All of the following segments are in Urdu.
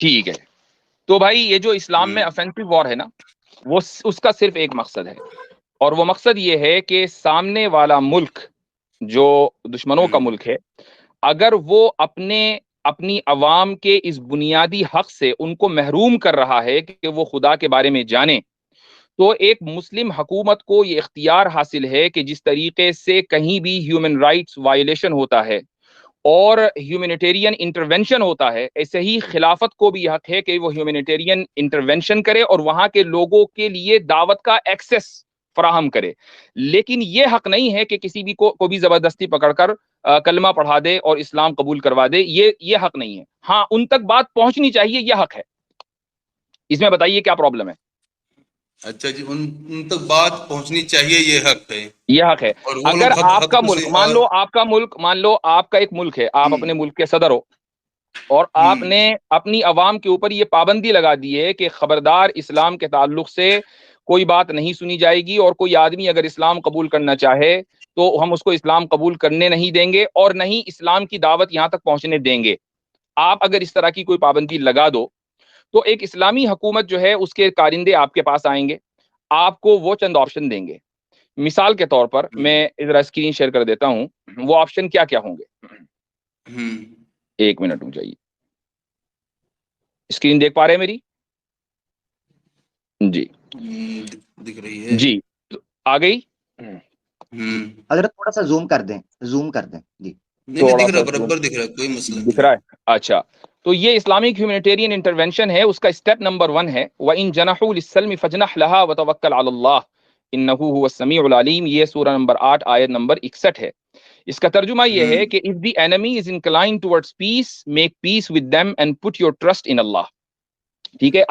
ٹھیک ہے. تو بھائی یہ جو اسلام میں افینسو وار ہے نا، وہ اس کا صرف ایک مقصد ہے، اور وہ مقصد یہ ہے کہ سامنے والا ملک جو دشمنوں کا ملک ہے، اگر وہ اپنی عوام کے اس بنیادی حق سے ان کو محروم کر رہا ہے کہ وہ خدا کے بارے میں جانے، تو ایک مسلم حکومت کو یہ اختیار حاصل ہے کہ جس طریقے سے کہیں بھی ہیومن رائٹس وائلیشن ہوتا ہے اور ہیومینیٹیرین انٹرونشن ہوتا ہے، ایسے ہی خلافت کو بھی حق ہے کہ وہ ہیومینیٹیرین انٹرونشن کرے اور وہاں کے لوگوں کے لیے دعوت کا ایکسس فراہم کرے. لیکن یہ حق نہیں ہے کہ کسی بھی کو بھی زبردستی پکڑ کر کلمہ پڑھا دے اور اسلام قبول کروا دے. یہ حق نہیں ہے. ہاں، ان تک بات پہنچنی چاہیے، یہ حق ہے. اس میں بتائیے کیا پرابلم ہے؟ اچھا جی، ان تک بات پہنچنی چاہیے، یہ حق ہے. یہ حق ہے. اور وہ اگر لوگ آپ کا ملک، سے مان لو آپ کا ایک ملک ہے، آپ اپنے ملک کے صدر ہو، اور آپ نے اپنی عوام کے اوپر یہ پابندی لگا دی ہے کہ خبردار اسلام کے تعلق سے کوئی بات نہیں سنی جائے گی، اور کوئی آدمی اگر اسلام قبول کرنا چاہے تو ہم اس کو اسلام قبول کرنے نہیں دیں گے، اور نہ ہی اسلام کی دعوت یہاں تک پہنچنے دیں گے. آپ اگر اس طرح کی کوئی پابندی لگا دو تو ایک اسلامی حکومت جو ہے اس کے کارندے آپ کے پاس آئیں گے، آپ کو وہ چند آپشن دیں گے. مثال کے طور پر میں ادھر اسکرین شیئر کر دیتا ہوں. وہ آپشن کیا کیا ہوں گے؟ ایک منٹ رک جائیے. اسکرین دیکھ پا رہے ہیں میری؟ جی دکھ رہی ہے جی، آ گئی. اگر تھوڑا سا زوم کر دیں جی، تھوڑا دکھ سا رہا، برابر دکھ رہا، کوئی مسئلہ دکھ نہیں. رہا ہے. اچھا، تو یہ اسلامک ہیومینیٹیرین انٹرونشن ہے. اس کا اسٹیپ نمبر 1 ہے وَإِن جَنَحُوا لِلسَّلْمِ فَاجْنَحْ لَهَا وَتَوَكَّلْ عَلَى اللَّهِ إِنَّهُ هُوَ السَّمِيعُ الْعَلِيمُ. یہ سورہ نمبر 8 آیت نمبر 61 ہے. اس کا ترجمہ یہ ہے کہ if the enemy is inclined towards peace, make peace with them and put your trust in Allah. ٹھیک ہے.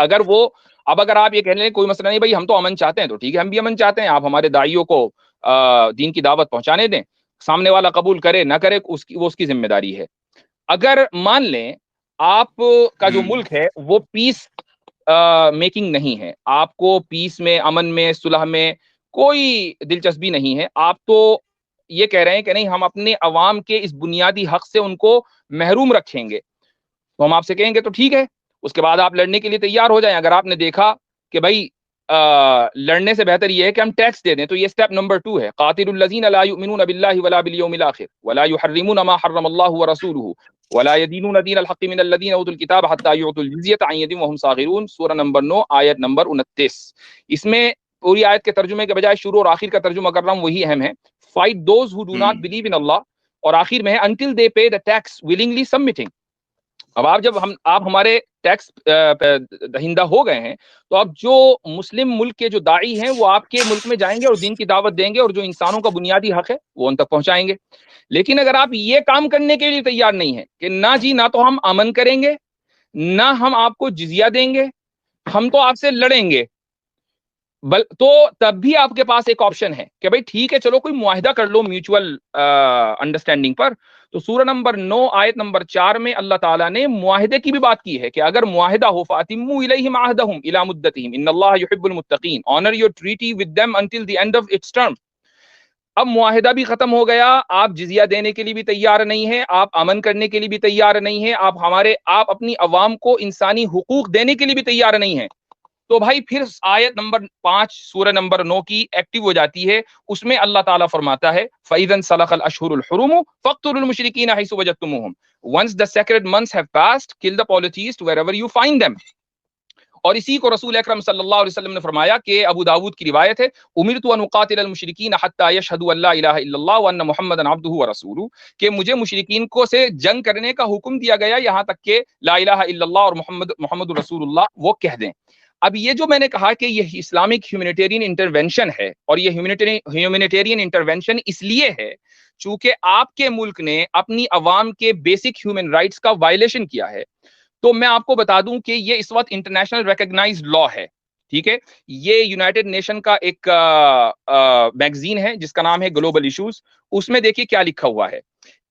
اگر آپ یہ کہہ لیں کوئی مسئلہ نہیں بھائی، ہم تو امن چاہتے ہیں، تو ٹھیک ہے، ہم بھی امن چاہتے ہیں. آپ ہمارے داعیوں کو دین کی دعوت پہنچانے دیں، سامنے والا قبول کرے نہ کرے وہ اس کی ذمہ داری ہے. اگر مان لیں آپ کا جو ملک ہے وہ پیس میکنگ نہیں ہے، آپ کو پیس میں، امن میں، صلح میں کوئی دلچسپی نہیں ہے، آپ تو یہ کہہ رہے ہیں کہ نہیں، ہم اپنے عوام کے اس بنیادی حق سے ان کو محروم رکھیں گے، تو ہم آپ سے کہیں گے تو ٹھیک ہے، اس کے بعد آپ لڑنے کے لیے تیار ہو جائیں. اگر آپ نے دیکھا کہ بھائی لڑنے سے بہتر یہ ہے کہ ہم ٹیکس دے دیں، تو یہ سٹیپ نمبر 2 ہے قاتل الذین لا یؤمنون باللہ ولا بالیوم الآخر ولا یحرمون ما حرم اللہ ورسولہ ولا يدینون دین الحق من الذین اوتوا الکتاب حتی یعطوا الجزیۃ عن ید وهم صاغرون. سورہ نمبر 9 آیت نمبر 29. اس میں پوری آیت کے ترجمے کے بجائے شروع اور آخر کا ترجمہ کر رہا ہوں، وہی اہم ہے. Fight those who do not believe in Allah, اور آخر میں ہے until they pay the tax willingly submitting. اب آپ ہمارے ٹیکس دہندہ ہو گئے ہیں، تو اب جو مسلم ملک کے جو داعی ہیں وہ آپ کے ملک میں جائیں گے اور دین کی دعوت دیں گے، اور جو انسانوں کا بنیادی حق ہے وہ ان تک پہنچائیں گے. لیکن اگر آپ یہ کام کرنے کے لیے تیار نہیں ہیں کہ نہ جی، نہ تو ہم امن کریں گے، نہ ہم آپ کو جزیہ دیں گے، ہم تو آپ سے لڑیں گے، تو تب بھی آپ کے پاس ایک آپشن ہے کہ بھائی ٹھیک ہے، چلو کوئی معاہدہ کر لو میوچول انڈرسٹینڈنگ پر. تو سورہ نمبر 9 آیت نمبر 4 میں اللہ تعالیٰ نے معاہدے کی بھی بات کی ہے کہ اگر معاہدہ ہو فَأَتِمُّوا إِلَيْهِمْ عَهْدَهُمْ إِلَى مُدَّتِهِمْ إِنَّ اللَّهَ يُحِبُّ الْمُتَّقِينَ. Honor your treaty with them until the end of its term. اب معاہدہ بھی ختم ہو گیا، آپ جزیہ دینے کے لیے بھی تیار نہیں ہیں، آپ امن کرنے کے لیے بھی تیار نہیں ہیں، آپ اپنی عوام کو انسانی حقوق دینے کے لیے بھی تیار نہیں ہیں، تو بھائی پھر آیت نمبر 5 سورہ نمبر 9 کی ایکٹیو ہو جاتی ہے. اس میں اللہ تعالیٰ فرماتا ہے فَإِذَا انْسَلَخَ الْأَشْهُرُ الْحُرُمُ فَاقْتُلُوا الْمُشْرِكِينَ حَيْثُ وَجَدتُّمُوهُمْ. Once the sacred months have passed, kill the polytheists wherever you find them. اور اسی کو رسول اکرم صلی اللہ علیہ وسلم نے فرمایا کہ ابو داود کی روایت ہے امرت ان اقاتل المشرکین حتی یشہدوا ان لا الہ الا اللہ وان محمدا عبدہ ورسولہ، کہ مجھے مشرکین کو سے جنگ کرنے کا حکم دیا گیا یہاں تک کہ لا الہ الا اللہ اور محمد رسول اللہ وہ کہہ دیں. اب یہ جو میں نے کہا کہ یہ اسلامک ہیومینیٹیرین انٹرونشن ہے، اور یہ ہیومینیٹیرین انٹرونشن اس لیے ہے چونکہ آپ کے ملک نے اپنی عوام کے بیسک ہیومن رائٹس کا وائلیشن کیا ہے. تو میں آپ کو بتا دوں کہ یہ اس وقت انٹرنیشنل ریکگنائزڈ لا ہے، ٹھیک ہے. یہ یونائٹڈ نیشن کا ایک میگزین ہے جس کا نام ہے گلوبل ایشوز. اس میں دیکھیے کیا لکھا ہوا ہے.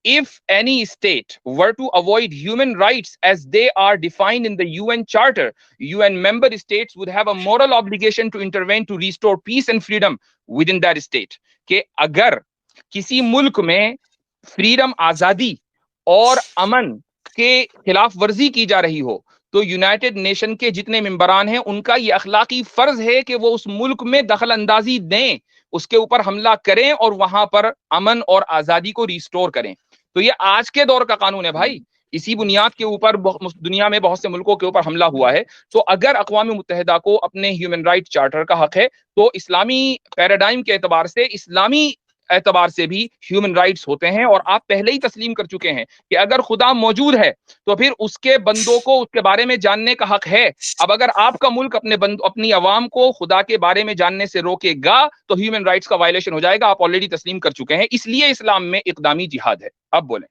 If any state were to avoid human rights as they are defined in the UN Charter, UN member states would have a moral obligation to intervene to restore peace and freedom within that state. کہ اگر کسی ملک میں فریڈم، آزادی اور امن کے خلاف ورزی کی جا رہی ہو تو یونائٹڈ نیشن کے جتنے ممبران ہیں ان کا یہ اخلاقی فرض ہے کہ وہ اس ملک میں دخل اندازی دیں، اس کے اوپر حملہ کریں اور وہاں پر امن اور آزادی کو ریسٹور کریں. تو یہ آج کے دور کا قانون ہے بھائی. اسی بنیاد کے اوپر دنیا میں بہت سے ملکوں کے اوپر حملہ ہوا ہے. تو اگر اقوام متحدہ کو اپنے ہیومن رائٹ چارٹر کا حق ہے تو اسلامی پیراڈائم کے اعتبار سے، اسلامی اعتبار سے بھی ہیومن رائٹس ہوتے ہیں. اور آپ پہلے ہی تسلیم کر چکے ہیں کہ اگر خدا موجود ہے تو پھر اس کے بندوں کو اس کے بارے میں جاننے کا حق ہے. اب اگر آپ کا ملک اپنی عوام کو خدا کے بارے میں جاننے سے روکے گا تو ہیومن رائٹس کا وائلیشن ہو جائے گا. آپ آلریڈی تسلیم کر چکے ہیں. اس لیے اسلام میں اقدامی جہاد ہے. اب بولیں.